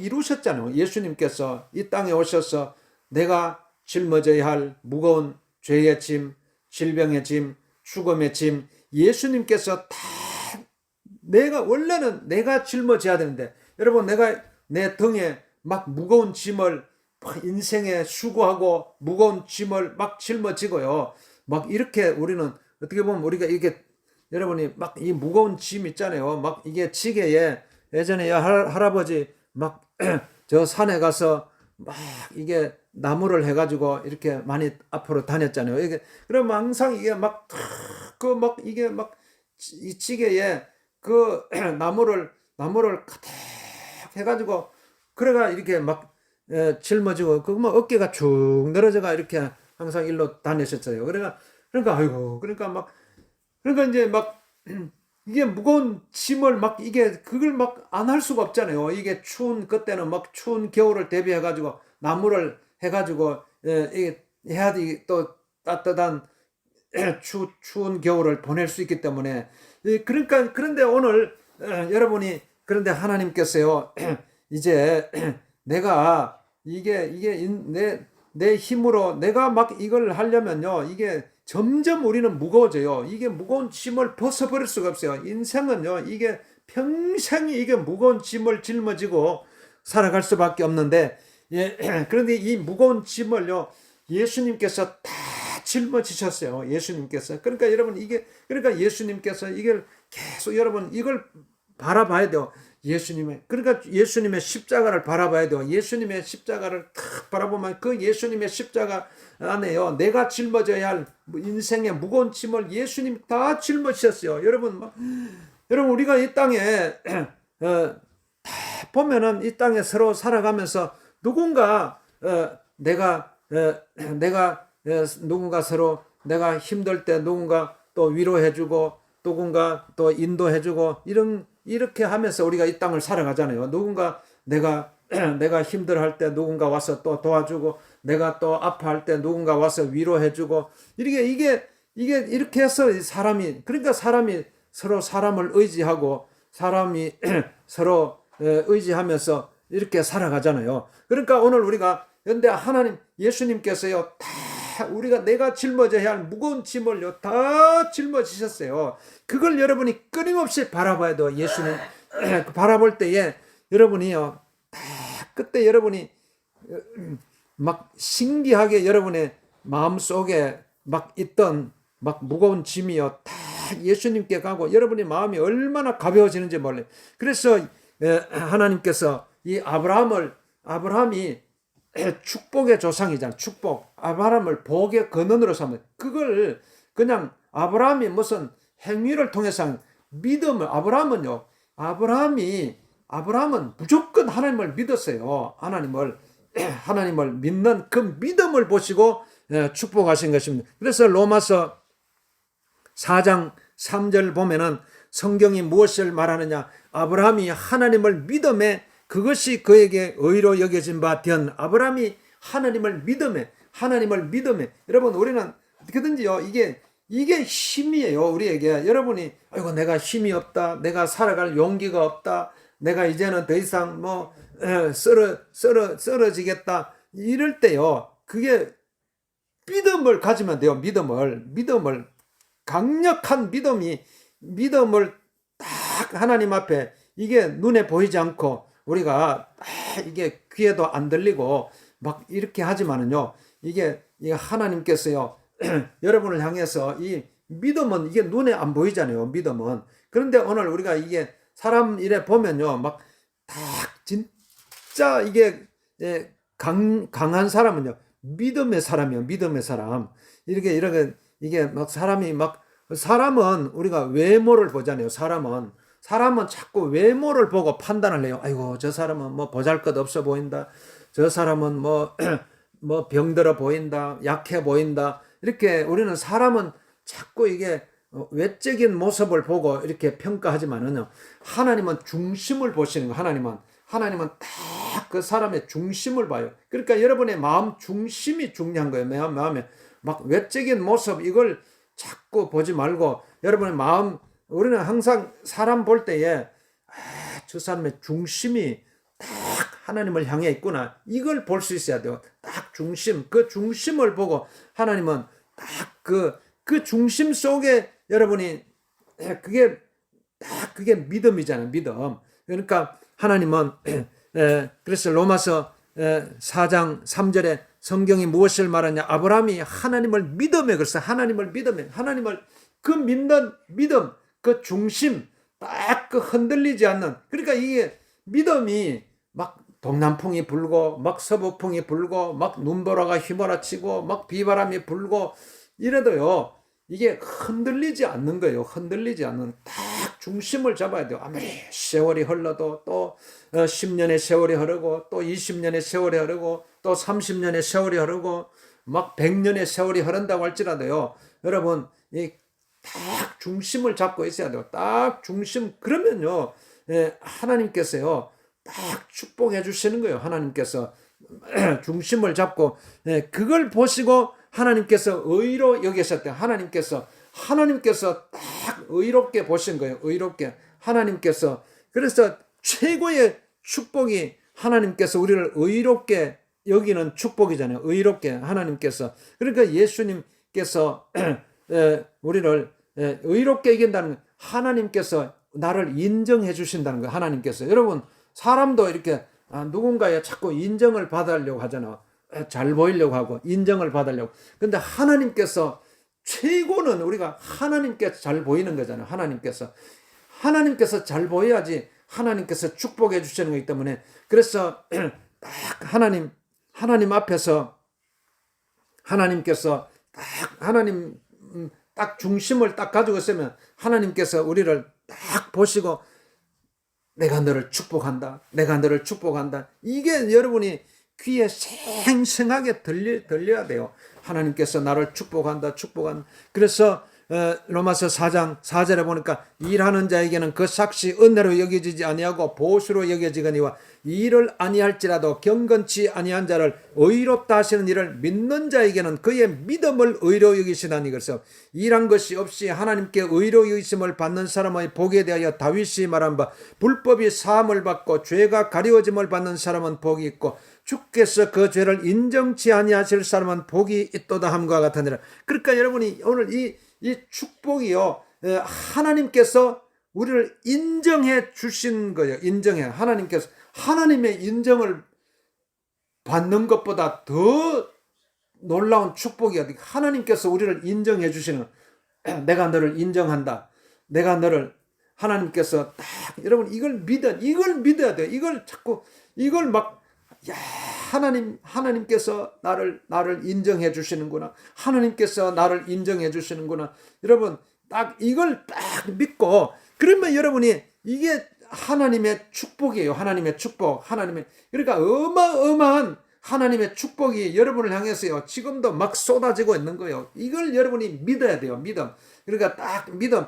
[SPEAKER 1] 이루셨잖아요. 예수님께서 이 땅에 오셔서 내가 짊어져야 할 무거운 죄의 짐, 질병의 짐, 죽음의 짐, 예수님께서 다, 원래는 내가 짊어져야 되는데, 여러분, 내가 내 등에 막 무거운 짐을 인생에 수고하고 무거운 짐을 막 짊어지고요, 막 이렇게 우리는 어떻게 보면 우리가 이게, 여러분이 막 이 무거운 짐 있잖아요. 막 이게 지게에, 예전에 할아버지 막 저 산에 가서 막 이게 나무를 해가지고 이렇게 많이 앞으로 다녔잖아요. 이게 그러면 항상 이게 막 이게 막 이 지게에 그 나무를 가득 해가지고 그래가 이렇게 막 짊어지고, 그러면 어깨가 쭉 늘어져가 이렇게 항상 일로 다녔었어요. 그러니까 아이고, 그러니까 이제 막 이게 무거운 짐을 막 이게 그걸 막 안 할 수가 없잖아요. 이게 그때는 막 추운 겨울을 대비해가지고 나무를 해가지고 이게 해야지 또 따뜻한 추운 겨울을 보낼 수 있기 때문에. 그러니까 그런데 오늘 여러분이, 그런데 하나님께서요, 이제 내가 이게 내 힘으로 내가 막 이걸 하려면요, 이게 점점 우리는 무거워져요. 이게 무거운 짐을 벗어버릴 수가 없어요. 인생은요, 이게 평생이 이게 무거운 짐을 짊어지고 살아갈 수밖에 없는데, 그런데 이 무거운 짐을요, 예수님께서 다 짊어지셨어요. 예수님께서. 그러니까 여러분, 그러니까 예수님께서 이걸 계속, 여러분 이걸 바라봐야 돼요. 그러니까 예수님의 십자가를 바라봐야 돼요. 예수님의 십자가를 탁 바라보면 그 예수님의 십자가 안에요, 내가 짊어져야 할 인생의 무거운 짐을 예수님 다 짊어지셨어요. 여러분 우리가 이 땅에 다 보면은 이 땅에 서로 살아가면서 누군가 누군가 서로 내가 힘들 때 누군가 또 위로해주고, 누군가 또 인도해주고, 이렇게 하면서 우리가 이 땅을 살아가잖아요. 누군가 내가 힘들할 때 누군가 와서 또 도와주고, 내가 또 아파할 때 누군가 와서 위로해주고, 이게 이렇게 해서 그러니까 사람이 서로 사람을 의지하고, 사람이 서로 의지하면서 이렇게 살아가잖아요. 그러니까 오늘 우리가, 근데 예수님께서요, 우리가 내가 짊어져야 할 무거운 짐을요 다 짊어지셨어요. 그걸 여러분이 끊임없이 바라봐야 돼요. 예수님 바라볼 때에 여러분이요, 그때 여러분이 막 신기하게 여러분의 마음속에 막 있던 막 무거운 짐이요 다 예수님께 가고, 여러분의 마음이 얼마나 가벼워지는지 몰라요. 그래서 하나님께서 이 아브라함이 축복의 조상이잖아. 축복. 아브라함을 복의 근원으로 삼는, 그걸 그냥 아브라함이 무슨 행위를 통해서 믿음을, 아브라함은 무조건 하나님을 믿었어요. 하나님을 믿는 그 믿음을 보시고 축복하신 것입니다. 그래서 로마서 4장 3절 보면은 성경이 무엇을 말하느냐? 아브라함이 하나님을 믿음에 그것이 그에게 의로 여겨진 바 된. 아브라함이 하나님을 믿음에. 여러분, 우리는 어떻게든지요, 이게 힘이에요, 우리에게. 여러분이 아이고 내가 힘이 없다, 내가 살아갈 용기가 없다, 내가 이제는 더 이상 쓰러지겠다, 이럴 때요, 그게 믿음을 가지면 돼요. 믿음을 강력한 믿음이 믿음을 딱 하나님 앞에 이게 눈에 보이지 않고 우리가 이게 귀에도 안 들리고 막 이렇게 하지만은요, 이게 하나님께서요 여러분을 향해서 이 믿음은 이게 눈에 안 보이잖아요. 믿음은. 그런데 오늘 우리가 이게 사람 일에 보면요, 막 딱 진짜 이게 강한 사람은요 믿음의 사람이요. 믿음의 사람. 이렇게 이게 막 사람은 우리가 외모를 보잖아요. 사람은 자꾸 외모를 보고 판단을 해요. 아이고, 저 사람은 뭐 보잘것 없어 보인다. 저 사람은 뭐 병들어 보인다. 약해 보인다. 이렇게 우리는 사람은 자꾸 이게 외적인 모습을 보고 이렇게 평가하지만은요, 하나님은 중심을 보시는 거예요. 하나님은 딱 그 사람의 중심을 봐요. 그러니까 여러분의 마음 중심이 중요한 거예요. 마음에 막 외적인 모습 이걸 자꾸 보지 말고 여러분의 마음, 우리는 항상 사람 볼 때에 저 사람의 중심이 딱 하나님을 향해 있구나, 이걸 볼 수 있어야 돼요. 딱 중심, 그 중심을 보고 하나님은 딱 그 중심 속에 여러분이 그게 믿음이잖아요. 믿음. 그러니까 하나님은 그래서 로마서 4장 3절에 성경이 무엇을 말하냐, 아브라함이 하나님을 믿음에, 그래서 하나님을 그 믿는 믿음, 그 중심, 딱 그 흔들리지 않는, 그러니까 이게 믿음이 막 동남풍이 불고 막 서부풍이 불고 막 눈보라가 휘몰아치고 막 비바람이 불고 이래도요, 이게 흔들리지 않는 거예요. 흔들리지 않는, 딱 중심을 잡아야 돼요. 아무리 세월이 흘러도, 또 10년의 세월이 흐르고 또 20년의 세월이 흐르고 또 30년의 세월이 흐르고 막 100년의 세월이 흐른다고 할지라도요, 여러분 이 딱 중심을 잡고 있어야 돼요. 딱 중심. 그러면요, 하나님께서요 딱 축복해 주시는 거예요. 하나님께서 중심을 잡고 그걸 보시고 하나님께서 의로 여기셨대. 하나님께서 딱 의롭게 보신 거예요. 의롭게. 하나님께서, 그래서 최고의 축복이 하나님께서 우리를 의롭게 여기는 축복이잖아요. 의롭게 하나님께서. 그러니까 예수님께서 우리를 의롭게 여긴다는 거, 하나님께서 나를 인정해 주신다는 거예요. 하나님께서. 여러분, 사람도 이렇게 누군가에 자꾸 인정을 받으려고 하잖아. 잘 보이려고 하고 인정을 받으려고. 근데 하나님께서, 최고는 우리가 하나님께 잘 보이는 거잖아요. 하나님께서 잘 보여야지 하나님께서 축복해 주시는 거기 때문에. 그래서 딱 하나님 앞에서 하나님께서 딱 중심을 딱 가지고 있으면 하나님께서 우리를 딱 보시고 내가 너를 축복한다. 내가 너를 축복한다. 이게 여러분이 귀에 생생하게 들려야 돼요. 하나님께서 나를 축복한다. 그래서 로마서 4장 4절에 보니까 일하는 자에게는 그 삭시 은혜로 여겨지지 아니하고 보수로 여겨지거니와 일을 아니할지라도 경건치 아니한 자를 의롭다 하시는 일을 믿는 자에게는 그의 믿음을 의로 여기시다니. 그래서 일한 것이 없이 하나님께 의로 여기심을 받는 사람의 복에 대하여 다윗이 말한 바, 불법이 사함을 받고 죄가 가리워짐을 받는 사람은 복이 있고 주께서 그 죄를 인정치 아니하실 사람은 복이 있도다 함과 같으니라. 그러니까 여러분이 오늘 이 축복이요, 하나님께서 우리를 인정해 주신 거예요. 하나님께서 하나님의 인정을 받는 것보다 더 놀라운 축복이 어디, 하나님께서 우리를 인정해 주시는, 내가 너를 인정한다. 내가 너를, 하나님께서 딱, 여러분 이걸 믿어야 돼요. 이걸 막, 야, 하나님께서 나를 인정해 주시는구나. 하나님께서 나를 인정해 주시는구나. 여러분, 딱 이걸 딱 믿고, 그러면 여러분이 이게 하나님의 축복이에요. 하나님의 축복. 그러니까 어마어마한 하나님의 축복이 여러분을 향해서요, 지금도 막 쏟아지고 있는 거예요. 이걸 여러분이 믿어야 돼요. 믿음. 그러니까 딱 믿음.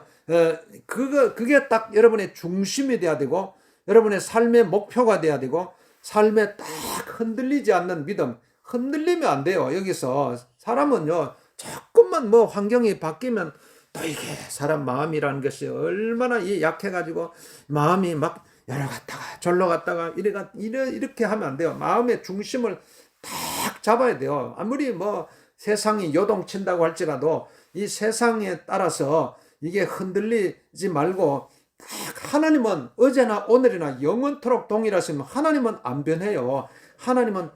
[SPEAKER 1] 그게 딱 여러분의 중심이 돼야 되고, 여러분의 삶의 목표가 돼야 되고, 삶에 딱 흔들리지 않는 믿음. 흔들리면 안 돼요. 여기서 사람은요, 조금만 뭐 환경이 바뀌면 또 이게 사람 마음이라는 것이 얼마나 약해가지고 마음이 막 여러 갔다가 절로 갔다가 이렇게 하면 안 돼요. 마음의 중심을 딱 잡아야 돼요. 아무리 뭐 세상이 요동친다고 할지라도 이 세상에 따라서 이게 흔들리지 말고 딱 하나님은 어제나 오늘이나 영원토록 동일하시면 하나님은 안 변해요. 하나님은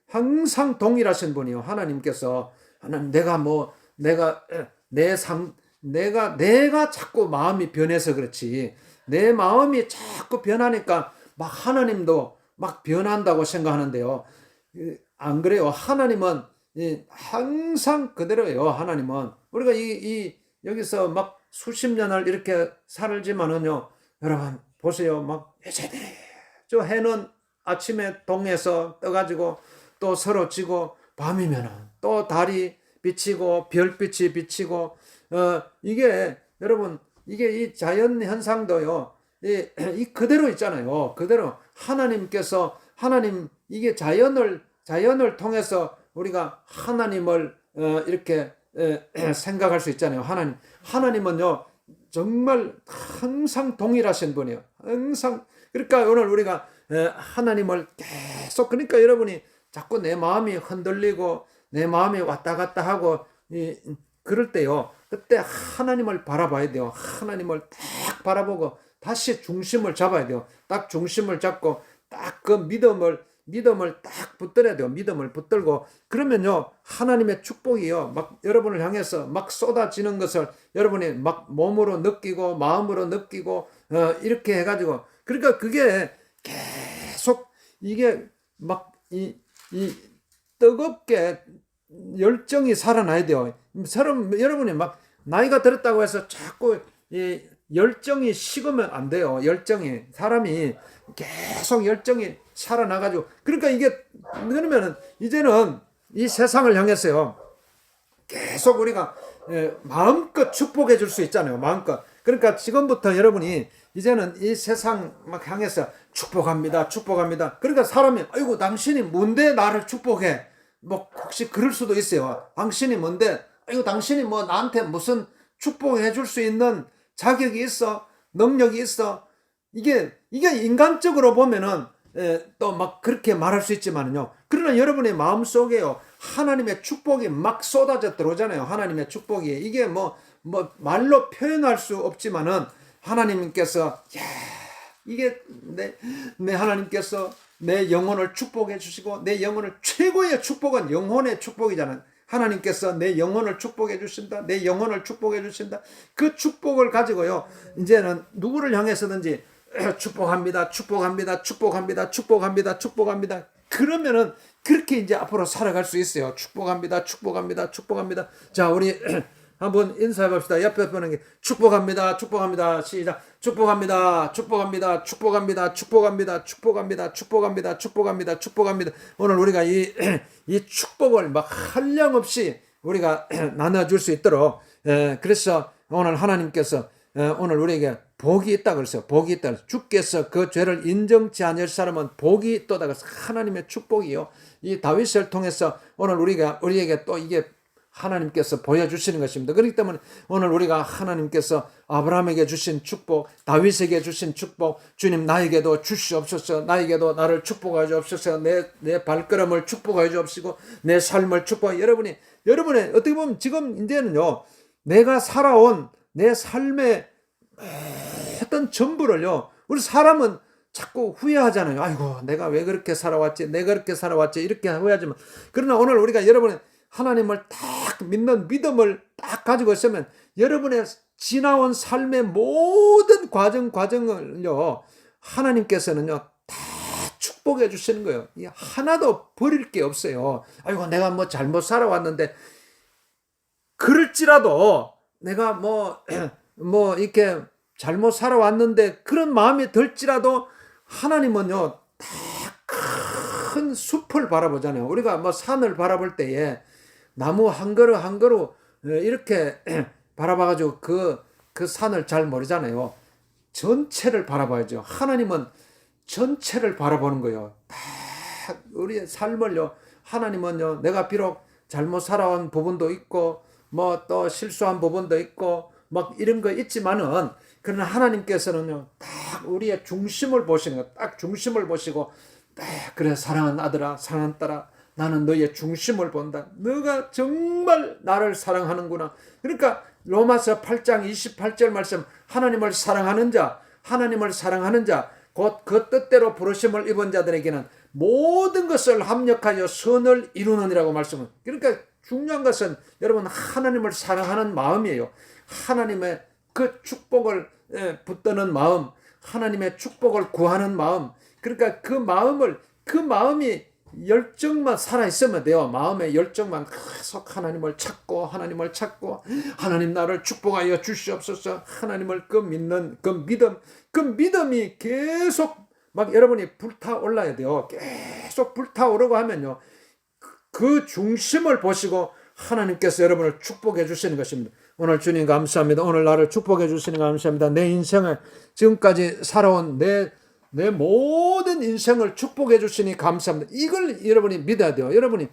[SPEAKER 1] 항상 동일하신 분이요. 하나님께서 하나님 내가 자꾸 마음이 변해서 그렇지. 내 마음이 자꾸 변하니까 막 하나님도 막 변한다고 생각하는데요. 안 그래요. 하나님은 항상 그대로예요. 하나님은 우리가 여기서 막 수십 년을 이렇게 살지만은요, 여러분 보세요. 막 저 해는 아침에 동에서 떠가지고 또 서로 지고 밤이면은 또 달이 비치고 별빛이 비치고 이게 여러분 이게 이 자연 현상도요. 이 그대로 있잖아요. 그대로 하나님 이게 자연을 통해서 우리가 하나님을 이렇게 생각할 수 있잖아요. 하나님은요 정말 항상 동일하신 분이에요. 항상. 그러니까 오늘 우리가 하나님을 계속, 그러니까 여러분이 자꾸 내 마음이 흔들리고 내 마음이 왔다 갔다 하고 그럴 때요, 그때 하나님을 바라봐야 돼요. 하나님을 딱 바라보고 다시 중심을 잡아야 돼요. 딱 중심을 잡고 딱 그 믿음을 딱 붙들어야 돼요. 믿음을 붙들고 그러면요 하나님의 축복이요 막 여러분을 향해서 막 쏟아지는 것을 여러분이 막 몸으로 느끼고 마음으로 느끼고 이렇게 해가지고, 그러니까 그게 계속 이게 막 이 뜨겁게 열정이 살아나야 돼요. 여러분이 막 나이가 들었다고 해서 자꾸 이 열정이 식으면 안 돼요. 사람이 계속 열정이 살아나가지고, 그러니까 이게 그러면은 이제는 이 세상을 향해서요 계속 우리가 마음껏 축복해 줄 수 있잖아요. 마음껏. 그러니까 지금부터 여러분이 이제는 이 세상 막 향해서 축복합니다. 그러니까 사람이 아이고 당신이 뭔데 나를 축복해? 뭐 혹시 그럴 수도 있어요. 당신이 뭔데? 아이고 당신이 뭐 나한테 무슨 축복해 줄 수 있는 자격이 있어? 능력이 있어? 이게 인간적으로 보면은 또 막 그렇게 말할 수 있지만은요. 그러나 여러분의 마음 속에요 하나님의 축복이 막 쏟아져 들어오잖아요. 하나님의 축복이 이게 뭐 말로 표현할 수 없지만은 하나님께서 이게 내 하나님께서 내 영혼을 축복해 주시고, 내 영혼을 최고의 축복은 영혼의 축복이잖아요. 하나님께서 내 영혼을 축복해 주신다. 내 영혼을 축복해 주신다. 그 축복을 가지고요 이제는 누구를 향해서든지 축복합니다. 그러면은 그렇게 이제 앞으로 살아갈 수 있어요. 축복합니다. 자, 우리 한번 인사해 봅시다. 옆에 보는 게 축복합니다. 시작. 축복합니다. 오늘 우리가 이 축복을 막 한량없이 우리가 나눠줄 수 있도록, 그래서 오늘 하나님께서 오늘 우리에게 복이 있다 그랬어요. 복이 있다. 주께서 그 죄를 인정치 않을 사람은 복이 있도다 그래서 하나님의 축복이요. 이 다윗을 통해서 오늘 우리에게 또 이게 하나님께서 보여주시는 것입니다. 그렇기 때문에 오늘 우리가 하나님께서 아브라함에게 주신 축복, 다윗에게 주신 축복, 주님 나에게도 주시옵소서. 나에게도 나를 축복하여 주옵소서. 내 발걸음을 축복하여 주옵시고 내 삶을 축복하여. 여러분의 어떻게 보면 지금 이제는요 내가 살아온 내 삶의 어떤 전부를요, 우리 사람은 자꾸 후회하잖아요. 아이고 내가 왜 그렇게 살아왔지, 이렇게 후회하지만, 그러나 오늘 우리가 여러분의 하나님을 딱 믿는 믿음을 딱 가지고 있으면 여러분의 지나온 삶의 모든 과정을요 하나님께서는요 다 축복해 주시는 거예요. 하나도 버릴 게 없어요. 아이고 내가 뭐 잘못 살아왔는데, 그럴지라도 내가 뭐 이렇게 잘못 살아왔는데 그런 마음이 들지라도 하나님은요 다 큰 숲을 바라보잖아요. 우리가 뭐 산을 바라볼 때에 나무 한 그루 한 그루 이렇게 바라봐가지고 그 산을 잘 모르잖아요. 전체를 바라봐야죠. 하나님은 전체를 바라보는 거예요. 다 우리의 삶을요 하나님은요 내가 비록 잘못 살아온 부분도 있고 뭐 또 실수한 부분도 있고 막 이런 거 있지만은, 그러나 하나님께서는요 딱 우리의 중심을 보시는 거예요. 딱 중심을 보시고 그래 사랑하는 아들아, 사랑하는 딸아, 나는 너의 중심을 본다. 너가 정말 나를 사랑하는구나. 그러니까 로마서 8장 28절 말씀, 하나님을 사랑하는 자, 하나님을 사랑하는 자, 곧 그 뜻대로 부르심을 입은 자들에게는 모든 것을 합력하여 선을 이루느니라고 말씀을. 그러니까 중요한 것은 여러분 하나님을 사랑하는 마음이에요. 하나님의 그 축복을 붙드는 마음, 하나님의 축복을 구하는 마음. 그러니까 그 마음이 열정만 살아있으면 돼요. 마음의 열정만 계속 하나님을 찾고 하나님 나를 축복하여 주시옵소서. 하나님을 믿는 그 믿음이 계속 막 여러분이 불타올라야 돼요. 계속 불타오르고 하면요, 그 중심을 보시고 하나님께서 여러분을 축복해 주시는 것입니다. 오늘 주님 감사합니다. 오늘 나를 축복해 주시는 거 감사합니다. 내 인생을 지금까지 살아온 내 모든 인생을 축복해 주시니 감사합니다. 이걸 여러분이 믿어야 돼요. 여러분이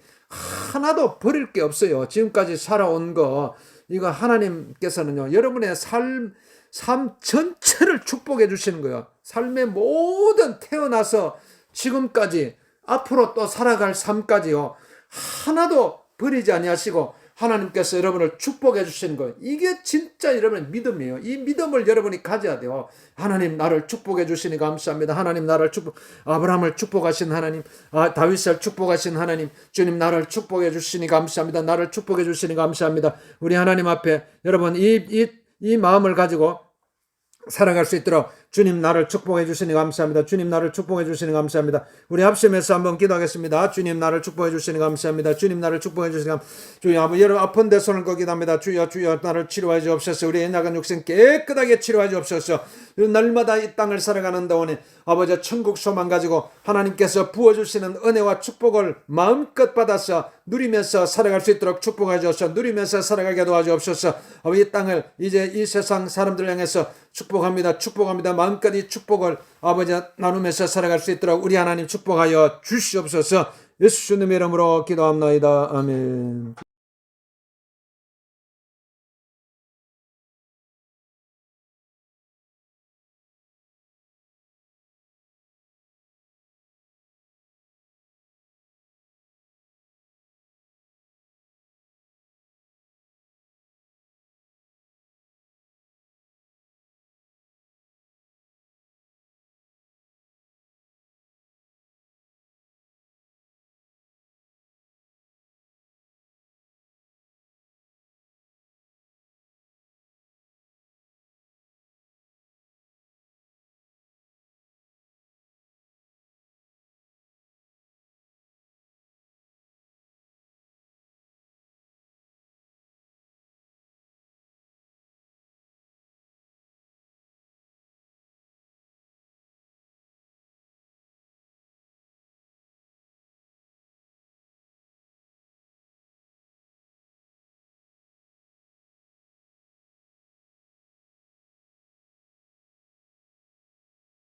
[SPEAKER 1] 하나도 버릴 게 없어요. 지금까지 살아온 거, 이거 하나님께서는요, 여러분의 삶 전체를 축복해 주시는 거예요. 삶의 모든 태어나서 지금까지 앞으로 또 살아갈 삶까지요, 하나도 버리지 아니하시고 하나님께서 여러분을 축복해 주시는 거예요. 이게 진짜 여러분의 믿음이에요. 이 믿음을 여러분이 가져야 돼요. 하나님 나를 축복해 주시니 감사합니다. 하나님 나를 아브라함을 축복하신 하나님, 다윗을 축복하신 하나님, 주님 나를 축복해 주시니 감사합니다. 나를 축복해 주시니 감사합니다. 우리 하나님 앞에 여러분 이 마음을 가지고 살아갈 수 있도록 주님 나를 축복해 주시니 감사합니다. 주님 나를 축복해 주시니 감사합니다. 우리 합심해서 한번 기도하겠습니다. 주님 나를 축복해 주시니 감사합니다. 주님 나를 축복해 주시니 감사합니다. 주여 아버지, 여러분 아픈 데 손을 거기답니다. 주여 나를 치료해 주옵소서. 우리의 나간 육신 깨끗하게 치료해 주옵소서. 날마다 이 땅을 살아가는 동안에 아버지 천국 소망 가지고 하나님께서 부어주시는 은혜와 축복을 마음껏 받아서 누리면서 살아갈 수 있도록 축복해 주옵소서. 누리면서 살아가게 도와주옵소서. 아버지 이 땅을 이제 이 세상 사람들 향해서 축복합니다. 마음껏 이 축복을 아버지 나누면서 살아갈 수 있도록 우리 하나님 축복하여 주시옵소서. 예수 주님의 이름으로 기도합나이다. 아멘.